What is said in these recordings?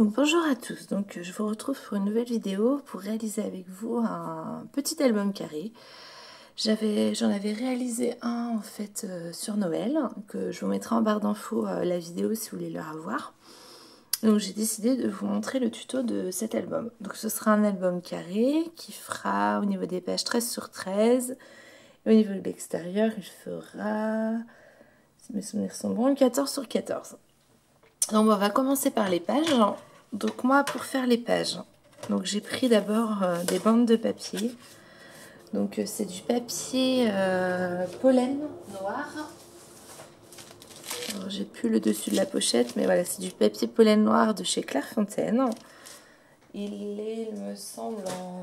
Donc bonjour à tous, donc je vous retrouve pour une nouvelle vidéo pour réaliser avec vous un petit album carré. J'en avais réalisé un en fait sur Noël, que je vous mettrai en barre d'infos la vidéo si vous voulez le revoir. Donc j'ai décidé de vous montrer le tuto de cet album. Donc ce sera un album carré qui fera au niveau des pages 13 sur 13. Et au niveau de l'extérieur, il fera, si mes souvenirs sont bons, 14 sur 14. Donc on va commencer par les pages. Donc moi pour faire les pages, donc j'ai pris d'abord des bandes de papier. Donc c'est du papier pollen noir. J'ai plus le dessus de la pochette, mais voilà, c'est du papier pollen noir de chez Clairefontaine. Il est, il me semble, en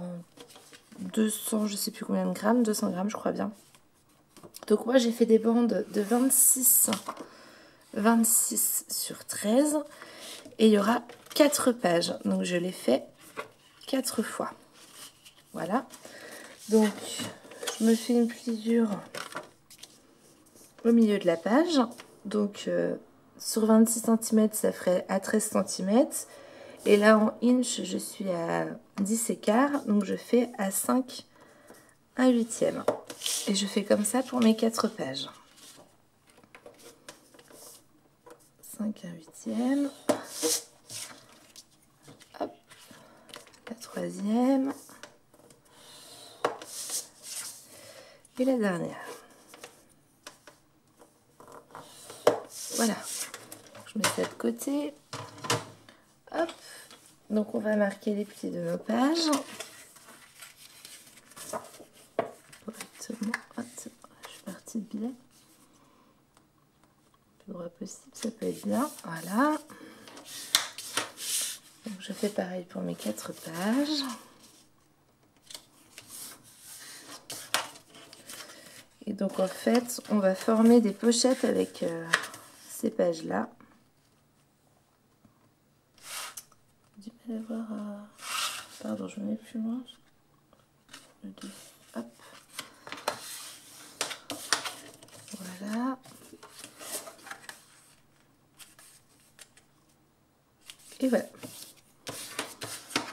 200, je sais plus combien de grammes, 200 grammes je crois bien. Donc moi j'ai fait des bandes de 26 sur 13 et il y aura 4 pages. Donc je l'ai fait 4 fois. Voilà. Donc je me fais une pliure au milieu de la page. Donc sur 26 cm ça ferait à 13 cm. Et là en inch je suis à 10 écarts. Donc je fais à 5 1/8. Et je fais comme ça pour mes 4 pages. 5 1/8. Hop. La troisième. Et la dernière. Voilà. Je mets ça de côté. Hop. Donc on va marquer les plis de nos pages. Correctement. Je suis partie de bien. Le plus droit possible, ça peut être bien. Voilà. Donc je fais pareil pour mes 4 pages. Et donc en fait, on va former des pochettes avec ces pages-là. Du mal à voir. Pardon, je me mets plus loin. Hop. Voilà. Et voilà.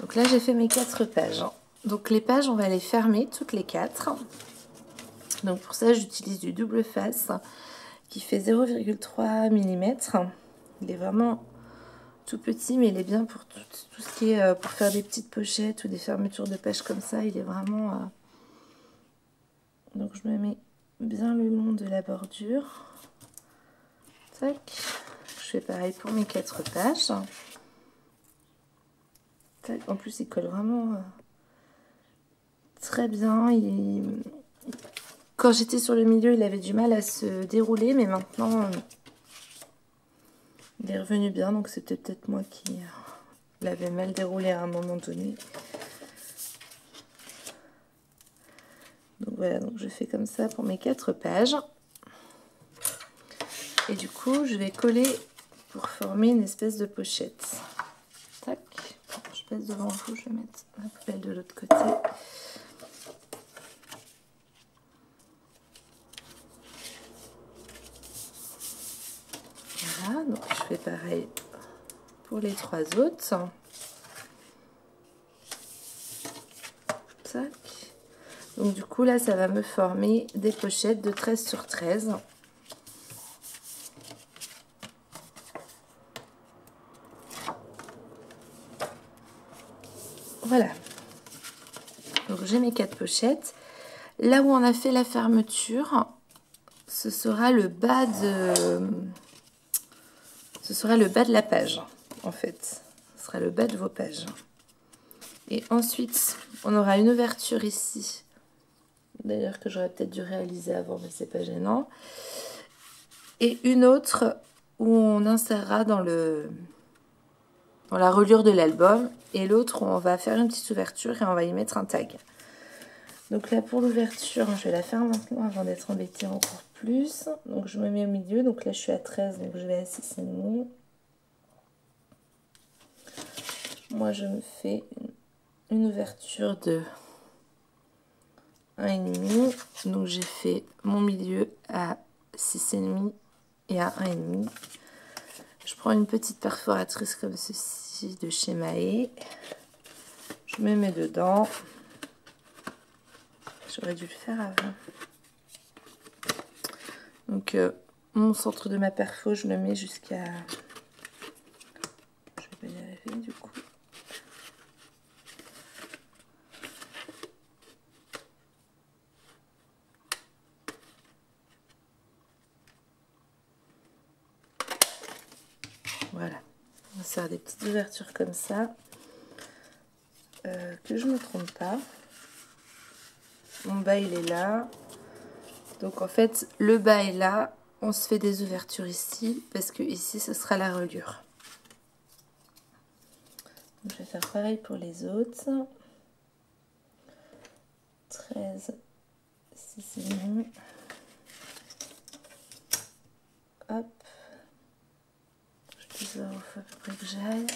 Donc là, j'ai fait mes 4 pages. Donc les pages, on va les fermer toutes les 4. Donc pour ça, j'utilise du double face qui fait 0,3 mm. Il est vraiment tout petit, mais il est bien pour tout ce qui est pour faire des petites pochettes ou des fermetures de pages comme ça. Il est vraiment... Donc je me mets bien le long de la bordure. Tac. Je fais pareil pour mes 4 pages. Tac. En plus, il colle vraiment très bien. Quand j'étais sur le milieu, il avait du mal à se dérouler, mais maintenant, il est revenu bien. Donc c'était peut-être moi qui l'avais mal déroulé à un moment donné. Donc voilà, donc je fais comme ça pour mes 4 pages. Et du coup, je vais coller pour former une espèce de pochette. Tac. Je passe devant vous, je vais mettre la poubelle de l'autre côté. Voilà, donc je fais pareil pour les 3 autres. Tac. Donc du coup là ça va me former des pochettes de 13 sur 13. Voilà. Donc j'ai mes 4 pochettes. Là où on a fait la fermeture, ce sera le bas de la page en fait. Ce sera le bas de vos pages. Et ensuite on aura une ouverture ici. D'ailleurs que j'aurais peut-être dû réaliser avant, mais c'est pas gênant. Et une autre où on insérera dans la reliure de l'album. Et l'autre où on va faire une petite ouverture et on va y mettre un tag. Donc là pour l'ouverture, je vais la faire maintenant avant d'être embêtée encore plus. Donc je me mets au milieu. Donc là je suis à 13, donc je vais à 6,5. Moi je me fais une ouverture de 1,5. Donc j'ai fait mon milieu à 6,5 et à 1,5. Je prends une petite perforatrice comme ceci. ici de chez Mahé. Je me mets dedans. J'aurais dû le faire avant. Donc mon centre de ma perfo, je le mets jusqu'à... Je vais pas y arriver du coup. Voilà. On va faire des petites ouvertures comme ça. Que je ne me trompe pas. Mon bas il est là. Donc en fait le bas est là. On se fait des ouvertures ici. Parce que ici ce sera la reliure. Donc, je vais faire pareil pour les autres. 13, 6,5. Hop. Je vais voir où faut à peu près que j'aille.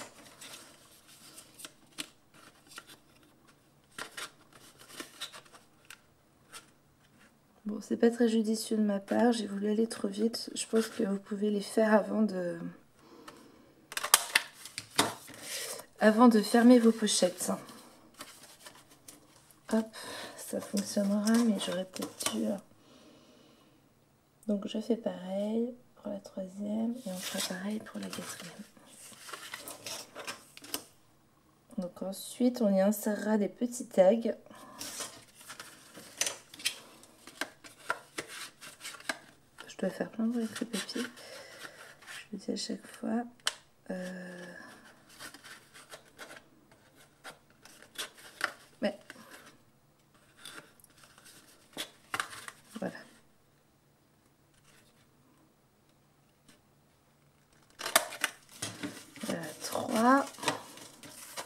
Bon, c'est pas très judicieux de ma part, j'ai voulu aller trop vite. Je pense que vous pouvez les faire avant de fermer vos pochettes. Hop, ça fonctionnera, mais j'aurais peut-être dû... Donc je fais pareil pour la troisième et on fera pareil pour la quatrième. Donc ensuite, on y insérera des petits tags. Je dois faire plein de bruit avec le papier. Je le dis à chaque fois. Mais voilà. Voilà, 3.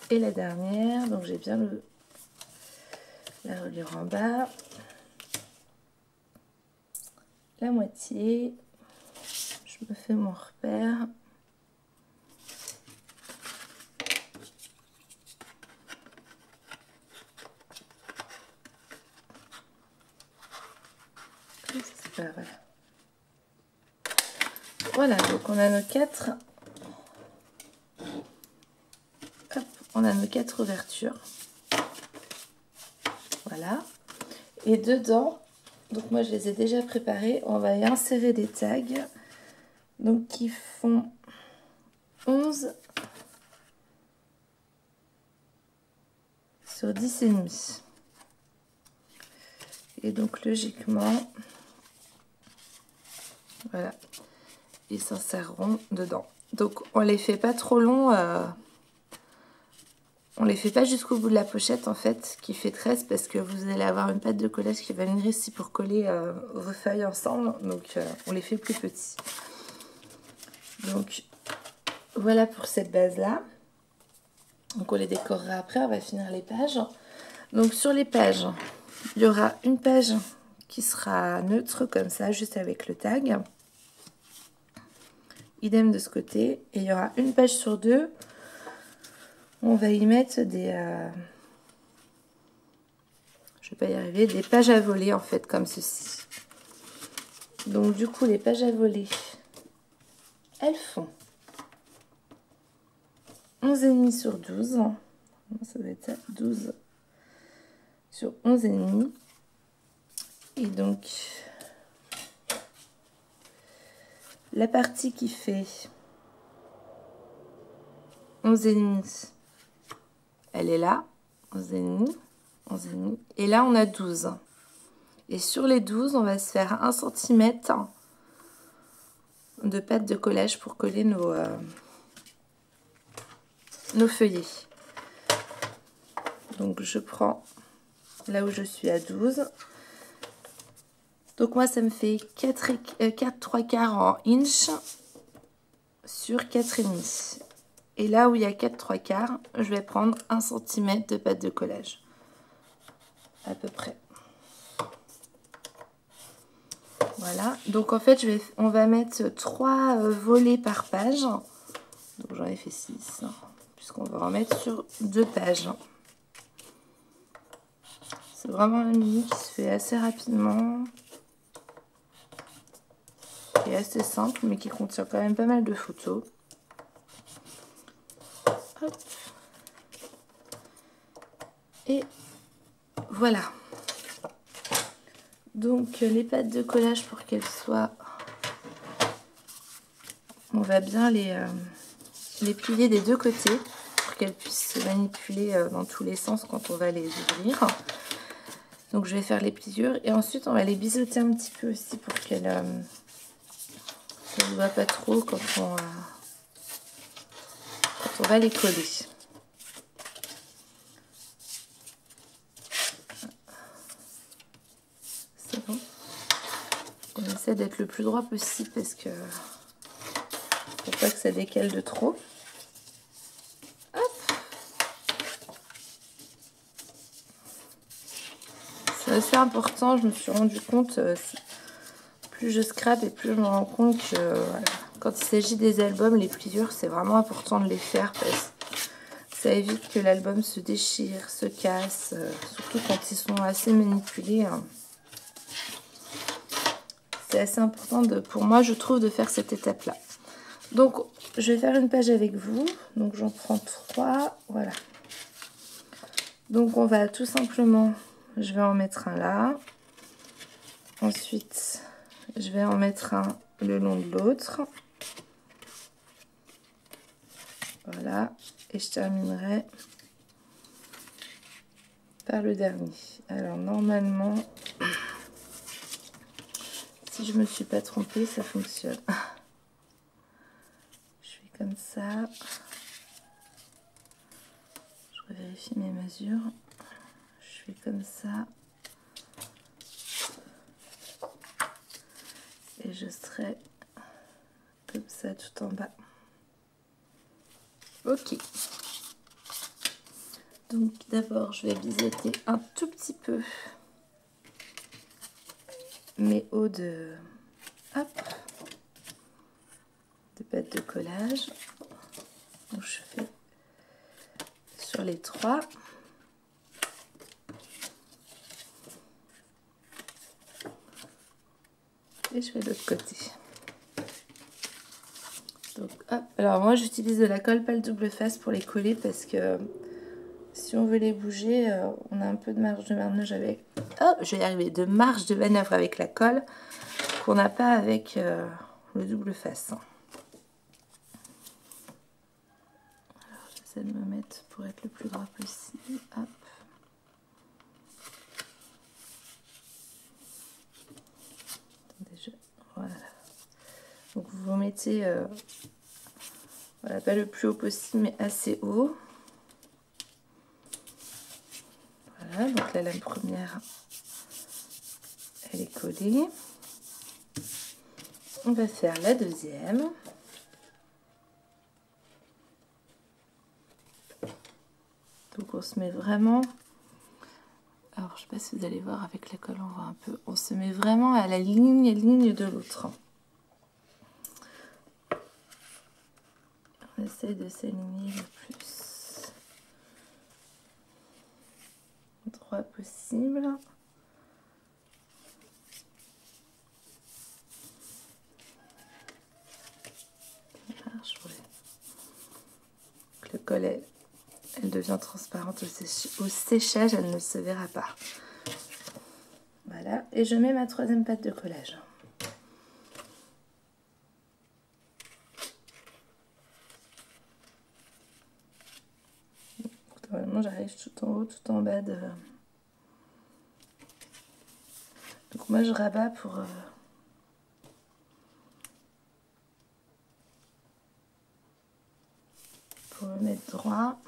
Et la dernière. Donc j'ai bien la reliure en bas. La moitié. Je me fais mon repère. Voilà. Voilà, donc on a nos 4. Hop, on a nos 4 ouvertures. Voilà. Et dedans, donc moi je les ai déjà préparés, on va y insérer des tags. Donc qui font 11 sur 10,5. Et donc logiquement, voilà, ils s'inséreront dedans. Donc on les fait pas trop longs, on les fait pas jusqu'au bout de la pochette en fait, qui fait 13 parce que vous allez avoir une pâte de collage qui va venir ici pour coller vos feuilles ensemble. Donc on les fait plus petits. Donc voilà pour cette base là. Donc on les décorera après, on va finir les pages. Donc sur les pages, il y aura une page qui sera neutre comme ça, juste avec le tag. Idem de ce côté. Et il y aura une page sur deux. On va y mettre des... je vais pas y arriver. Des pages à voler en fait, comme ceci. Donc du coup, les pages à voler, elles font 11,5 sur 12. Ça doit être ça, 12 sur 11,5. Et donc, la partie qui fait 11,5, elle est là, 11,5, 11,5. Et là, on a 12. Et sur les 12, on va se faire 1 cm de pâte de collage pour coller nos feuillets. Donc, je prends là où je suis à 12. Donc, moi, ça me fait 4 3/4 en inch sur 4,5. Et là où il y a 4 3/4, je vais prendre 1 cm de pâte de collage. À peu près. Voilà. Donc, en fait, on va mettre 3 volets par page. Donc, j'en ai fait 6. Puisqu'on va en mettre sur 2 pages. C'est vraiment un mini qui se fait assez rapidement. Qui est assez simple, mais qui contient quand même pas mal de photos. Hop. Et voilà. Donc les pattes de collage, pour qu'elles soient... On va bien les plier des deux côtés pour qu'elles puissent se manipuler dans tous les sens quand on va les ouvrir. Donc je vais faire les pliures et ensuite on va les biseauter un petit peu aussi pour qu'elles ne voient pas trop quand on va les coller. C'est bon. On essaie d'être le plus droit possible parce que pour pas que ça décale de trop. Hop. C'est assez important, je me suis rendu compte, plus je scrape et plus je me rends compte que voilà, quand il s'agit des albums, les pliures, c'est vraiment important de les faire parce que ça évite que l'album se déchire, se casse, surtout quand ils sont assez manipulés. Hein. C'est assez important pour moi, je trouve, de faire cette étape-là. Donc, je vais faire une page avec vous. Donc, j'en prends 3. Voilà. Donc, on va tout simplement... Je vais en mettre un là. Ensuite, je vais en mettre un le long de l'autre. Voilà. Et je terminerai par le dernier. Alors, normalement, si je ne me suis pas trompée, ça fonctionne. Comme ça, je revérifie mes mesures, je fais comme ça et je serai comme ça tout en bas. Ok, donc d'abord je vais biseauter un tout petit peu mes hauts de pâte de collage. Donc je fais sur les 3. Et je fais de l'autre côté. Donc hop. Alors moi j'utilise de la colle pâle double face pour les coller parce que si on veut les bouger, on a un peu de marge de manœuvre avec. Oh, je vais y arriver, de marge de manœuvre avec la colle qu'on n'a pas avec le double face. De me mettre pour être le plus droit possible. Hop. Attendez, voilà. Donc vous vous mettez voilà, pas le plus haut possible mais assez haut. Voilà, donc là la première elle est collée. On va faire la deuxième. Donc on se met vraiment, alors je sais pas si vous allez voir avec la colle, on voit un peu, on se met vraiment à la ligne de l'autre. On essaie de s'aligner le plus droit possible. Le col elle devient transparente au séchage, elle ne se verra pas. Voilà, et je mets ma troisième pâte de collage. Normalement, j'arrive tout en haut, tout en bas de... Donc moi, je rabats pour me mettre droit.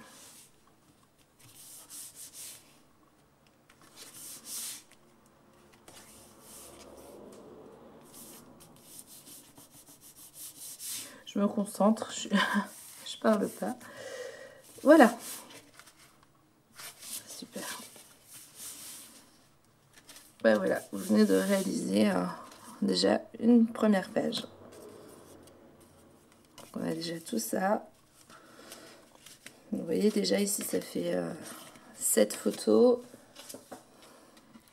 Je me concentre, je parle pas. Voilà. Super. Ben voilà, vous venez de réaliser déjà une première page. On a déjà tout ça. Vous voyez déjà ici, ça fait 7 photos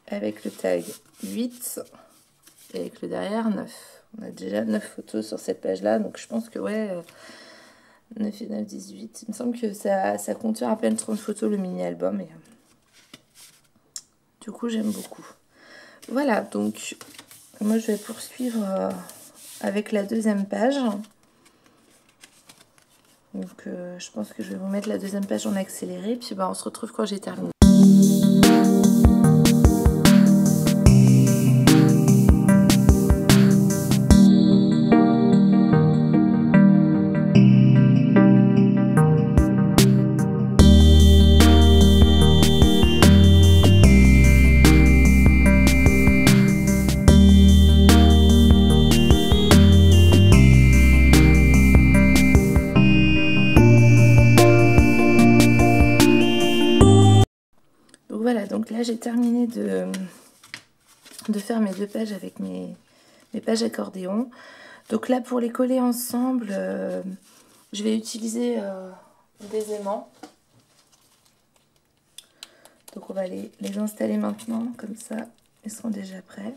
avec le tag 8 et avec le derrière 9. On a déjà 9 photos sur cette page là, donc je pense que ouais, 9 et 9, 18. Il me semble que ça contient à peine 30 photos, le mini-album. Et du coup, j'aime beaucoup. Voilà, donc moi, je vais poursuivre avec la deuxième page. Donc, je pense que je vais vous mettre la deuxième page en accéléré. Puis, on se retrouve quand j'ai terminé. Voilà, donc là j'ai terminé de faire mes deux pages avec mes pages accordéon. Donc là pour les coller ensemble, je vais utiliser des aimants. Donc on va les installer maintenant, comme ça ils seront déjà prêts.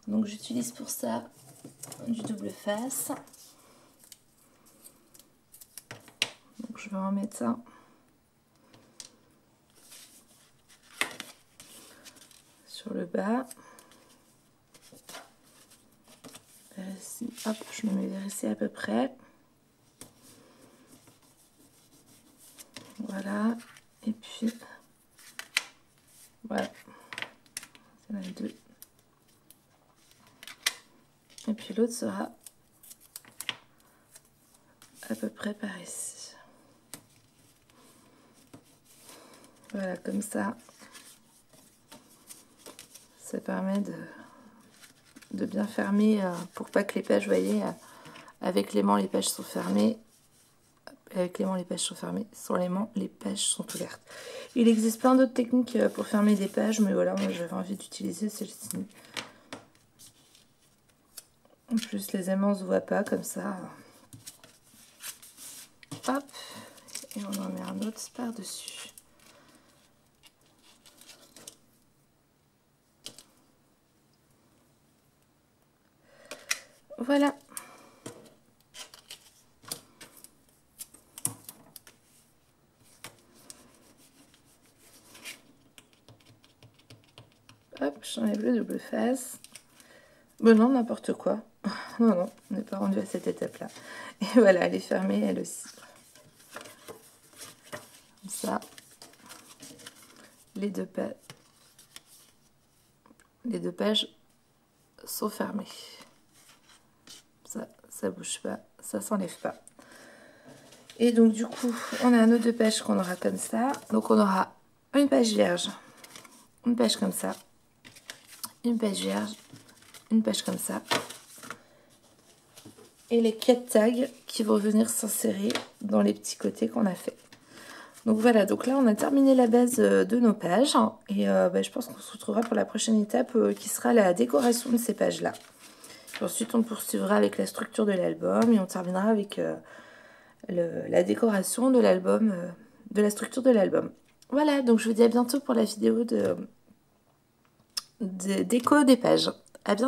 Donc j'utilise pour ça du double face. Donc je vais en mettre un. Sur le bas. Ici, hop, je me mets vers ici à peu près. Voilà. Et puis, voilà. C'est même deux. Et puis l'autre sera à peu près par ici. Voilà, comme ça. Ça permet de bien fermer pour pas que les pages, vous voyez, avec l'aimant les pages sont fermées. Avec l'aimant les pages sont fermées. Sans l'aimant les pages sont ouvertes. Il existe plein d'autres techniques pour fermer des pages, mais voilà, moi j'avais envie d'utiliser celle-ci. En plus les aimants on se voit pas comme ça. Hop, et on en met un autre par-dessus. Voilà. Hop, j'enlève le double face. Bon non, n'importe quoi. Non, non, on n'est pas rendu à cette étape-là. Et voilà, elle est fermée, elle aussi. Comme ça. Les deux pages sont fermées. Ça bouge pas, ça s'enlève pas. Et donc du coup, on a nos deux pages qu'on aura comme ça. Donc on aura une page vierge, une page comme ça, une page vierge, une page comme ça. Et les 4 tags qui vont venir s'insérer dans les petits côtés qu'on a fait. Donc voilà, donc là on a terminé la base de nos pages. Et je pense qu'on se retrouvera pour la prochaine étape qui sera la décoration de ces pages-là. Ensuite, on poursuivra avec la structure de l'album et on terminera avec la décoration de l'album, de la structure de l'album. Voilà, donc je vous dis à bientôt pour la vidéo de déco des pages. À bientôt.